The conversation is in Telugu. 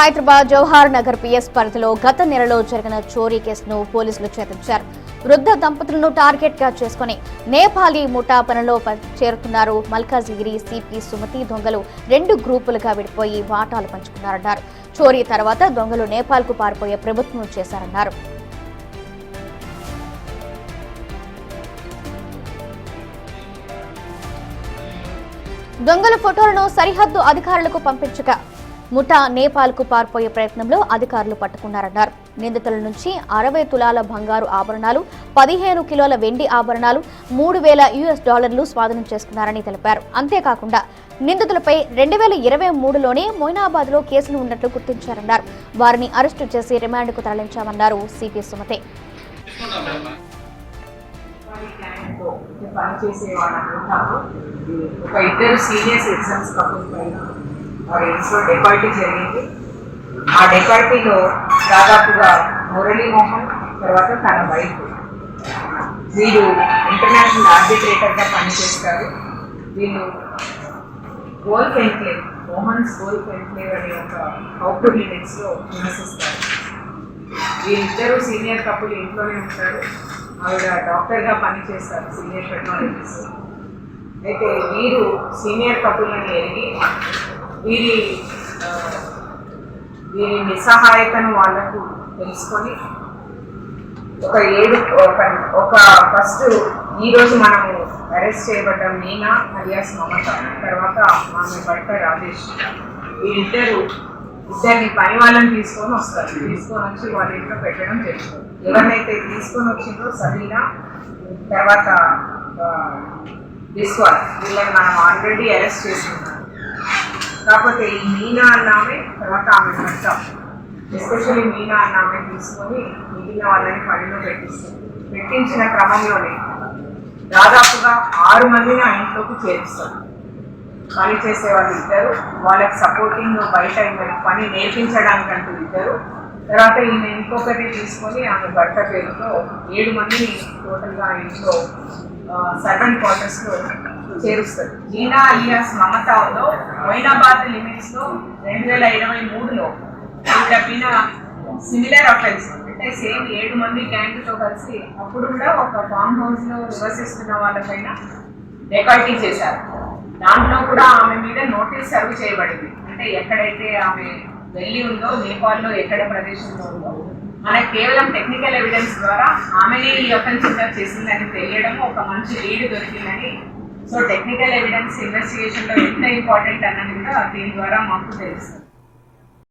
హైదరాబాద్ జవహర్ నగర్ పిఎస్ పరిధిలో గత నెలలో జరిగిన చోరీ కేసును పోలీసులు ఛేదించారు. వృద్ధ దంపతులను టార్గెట్ గా చేసుకుని నేపాలీ ముఠా పనిలో చేరుతున్నారు. మల్కాజిగిరి సిపి సుమతి దొంగలు 2 గ్రూపులుగా విడిపోయి వాటాలు పంచుకున్నారన్నారు. చోరీ తర్వాత దొంగలు నేపాల్ కు పారిపోయే ప్రభుత్వం చేశారన్నారు. దొంగల ఫోటోలను సరిహద్దు అధికారులకు పంపించగా ముఠా నేపాల్ కు పారిపోయే ప్రయత్నంలో అధికారులు పట్టుకున్నారన్నారు. నిందితుల నుంచి 60 తులాల బంగారు ఆభరణాలు, 15 కిలోల వెండి ఆభరణాలు, $3,000 స్వాధీనం చేసుకున్నారని తెలిపారు. అంతేకాకుండా నిందితులపై 2023లోనే మొయినాబాద్ లో కేసులు ఉన్నట్లు గుర్తించారన్నారు. వారిని అరెస్టు చేసి రిమాండ్ కు తరలించామన్నారు సిపి సుమతి. ఒక ఇద్దరు సీనియర్ సిటిజన్స్ కపుల్ పైన వారి ఇంట్లో డెకాయిటీ జరిగింది. ఆ డెకాయిటీలో దాదాపుగా మురళీ మోహన్ తర్వాత తన వైఫ్ వీరు ఇంటర్నేషనల్ ఆర్బిట్రేటర్గా పనిచేస్తారు. వీళ్ళు golf enclave Mohan's golf enclave అనే ఒక అవుట్డోర్ లిమిట్స్లో నివసిస్తారు. వీరిద్దరూ సీనియర్ కపుల్ ఇంట్లోనే ఉంటారు. ఆవిడ డాక్టర్గా పనిచేస్తారు, సీనియర్ టెక్నాలజిస్ట్. అయితే వీరు సీనియర్ కపుల్ని ఎరిగి వీరి నిస్సహాయతను వాళ్లకు తెలుసుకొని ఫస్ట్ ఈరోజు మనము అరెస్ట్ చేయబడ్డ మీనా అలియాస్ మమత, తర్వాత ఆమె భర్త రాజేష్, ఇద్దరిని పని వాళ్ళని తీసుకొని వస్తారు. తీసుకొని వచ్చి వాళ్ళ ఇంట్లో పెట్టడం జరుగుతుంది. ఎవరినైతే తీసుకొని వచ్చిందో సబీనా, తర్వాత విశ్వాస్, వీళ్ళని మనం ఆల్రెడీ అరెస్ట్ చేస్తున్నాం. కాకపోతే ఈ మీనా అన్నామే తర్వాత ఆమె భర్త, ఎస్పెషల్లీ మీనా అన్నామే తీసుకొని మిగిలిన వాళ్ళని పనిలో పెట్టించిన క్రమంలోనే దాదాపుగా 6 మందిని ఆ ఇంట్లోకి చేరుస్తారు. పని చేసే వాళ్ళు ఇద్దరు, వాళ్ళకి సపోర్టింగ్ బయట పని నేర్పించడానికంటూ ఇద్దరు, తర్వాత ఈమె ఇంకొకటి తీసుకొని ఆమె భర్త పేరుతో 7 మందిని టోటల్గా ఆ ఇంట్లో సర్వెంట్ క్వార్టర్స్లో చేరుస్తారు. మీనా అలియాస్ మమతాలో మొయినాబాద్ లిమిట్స్లో 2023లో తప్పిన సిమిలర్ అఫెన్స్, అంటే సేమ్ 7 మంది గ్యాంగ్తో కలిసి అప్పుడు కూడా ఒక ఫామ్ హౌస్లో నివసిస్తున్న వాళ్ళపైన డెకాయిటీ చేశారు. దాంట్లో కూడా ఆమె మీద నోటీస్ సర్వ్ చేయబడింది. అంటే ఎక్కడైతే ఆమె వెళ్ళి ఉందో నేపాల్లో ఎక్కడ ప్రదేశంలో ఉందో మనకు కేవలం టెక్నికల్ ఎవిడెన్స్ ద్వారా ఆమెనే ఈ అఫెన్స్ చేసిందని తెలియడం ఒక మంచి లీడ్ దొరికిందని. సో టెక్నికల్ ఎవిడెన్స్ ఇన్వెస్టిగేషన్లో ఎంత ఇంపార్టెంట్ అన్నది కూడా దీని ద్వారా మాకు తెలుస్తుంది.